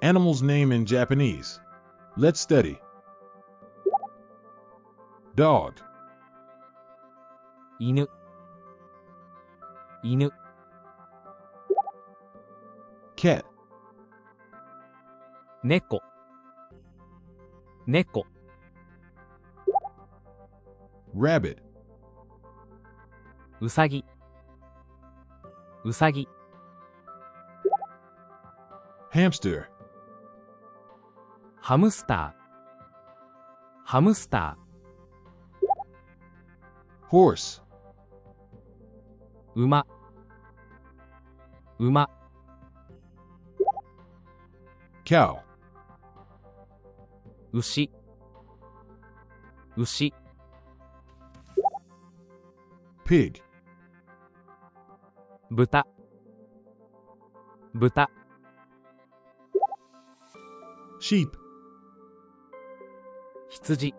Animal's name in Japanese. Let's study. Dog. 犬、犬、 Cat. 猫、猫、 Rabbit. うさぎ、うさぎ、 Hamster. ハムスター、ハムスタ Horse. ー、馬、馬、 Cow. 牛、牛、 Pig. 豚、豚、 Sheep. 羊、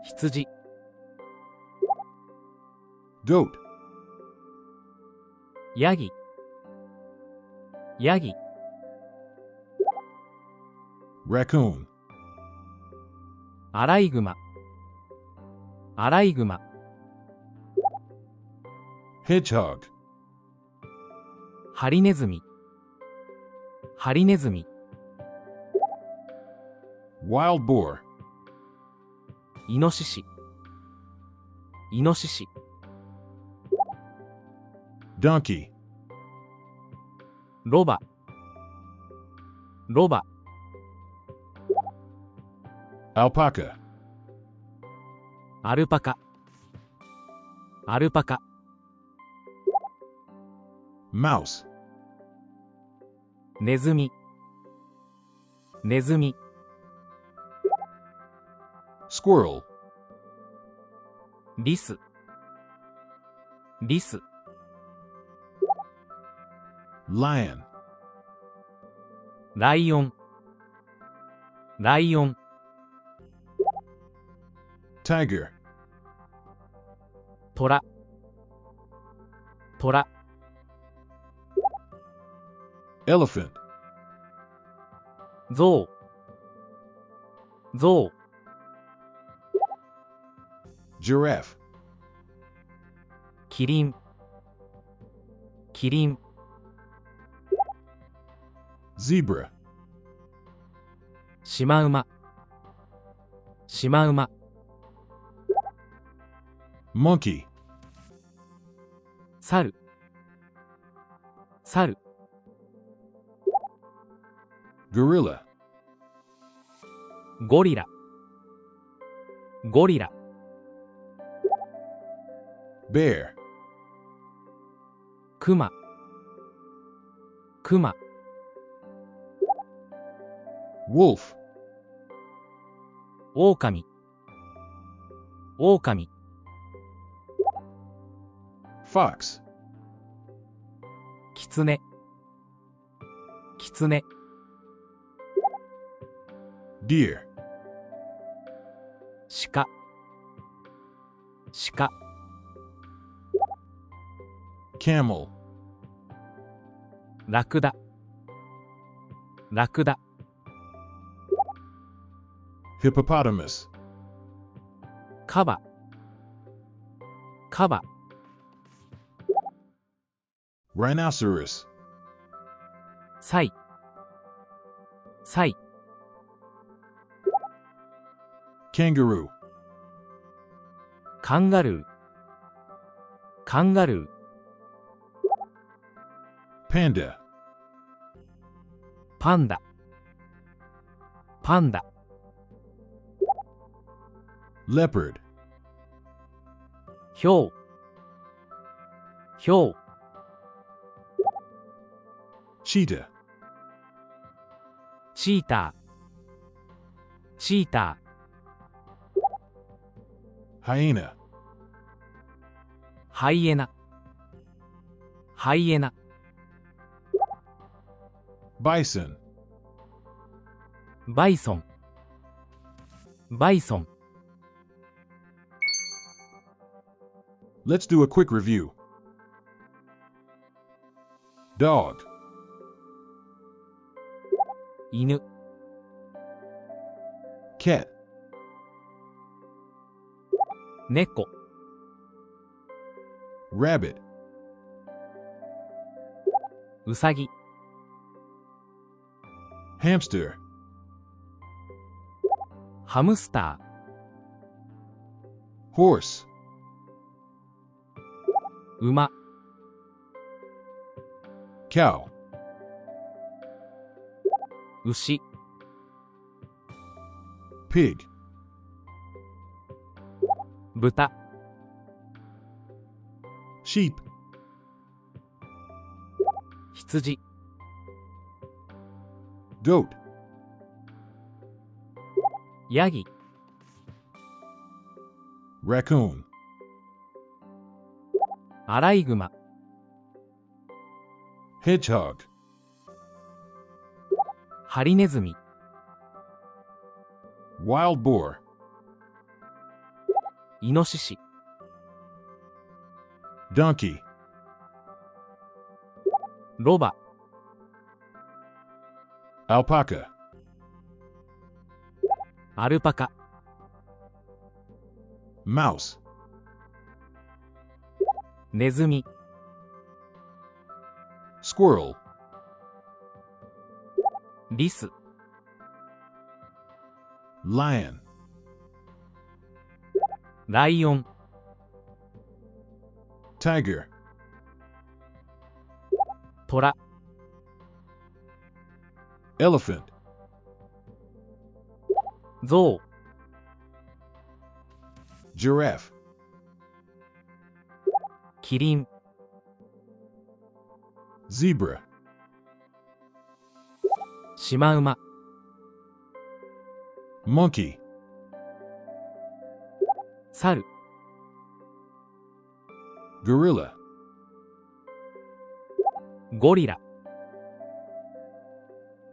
羊、 Goat. ヤギ、ヤギ、 Raccoon. アライグマ、アライグマ、 Hedgehog. ハリネズミ、ハリネズミ、 Wild boar. イノシシ、イノシシ、 Donkey. ロバ、ロバ、 Alpaca. アルパカ、アルパカ、 Mouse. ネズミ、ネズミ、 Squirrel. リス、リス、 Lion. ライオン、ライオン、 Tiger. トラ、トラ、 Elephant. ゾウ、ゾウ、 Giraffe. キリン、キリン、 Zebra. シマウマ、シマウマ、 Monkey. サル、サル、 Gorilla. ゴリラ、ゴリラ、 Bear. クマ、クマ、 Wolf. オオカミ、オオカミ、 Fox. キツネ、キツネ、 Deer. 鹿、鹿、 Camel. ラクダ、ラクダ、 Hippopotamus. カバ、カバ、 Rhinoceros. サイ、サイ、 Kangaroo. カンガルー、カンガルー、 Panda. パンダ、パンダ、 Leopard. ヒョウ、ヒョウ、 Cheetah. チーター、チーター、 Hyena. ハイエナ、ハイエナ、 Bison. バイソン、バイソン。 Let's do a quick review. Dog. 犬、 cat, 猫、 rabbit, うさぎ、 hamster, ハムスタ horse, ー、馬、 cow, 牛、 pig, 豚、 sheep, 羊、 goat, ヤギ、 raccoon, アライグマ、 hedgehog, ハリネズミ、 wild boar, イノシシ、 donkey, ロバ、 alpaca, アルパカ、 mouse, ネズミ、 squirrel, リス、 lion, ライオン、 tiger, トラ、 elephant, ゾウ、 giraffe, キリン、 zebra, シマウマ、 monkey, サル、 gorilla, ゴリラ、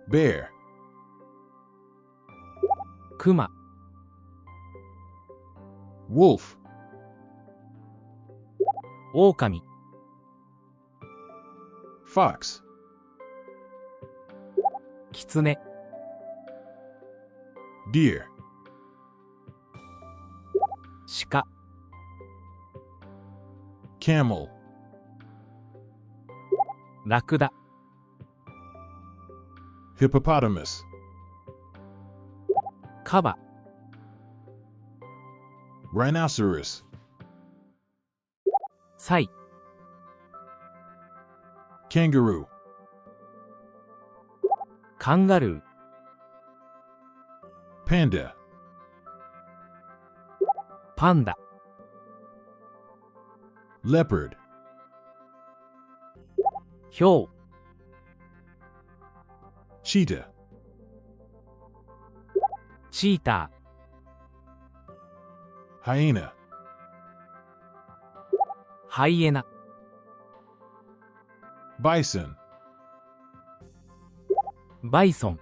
bear, クマ、 wolf, オオカミ、 fox, キツネ、 deer, 鹿、 camel, ラクダ、 hippopotamus, カバ、 rhinoceros, サイ、 kangaroo, カンガルー、 panda, パンダ、 leopard, ヒョウ、 cheetah, チータ hyena, ー、ハイエナ、 bison, バイソン、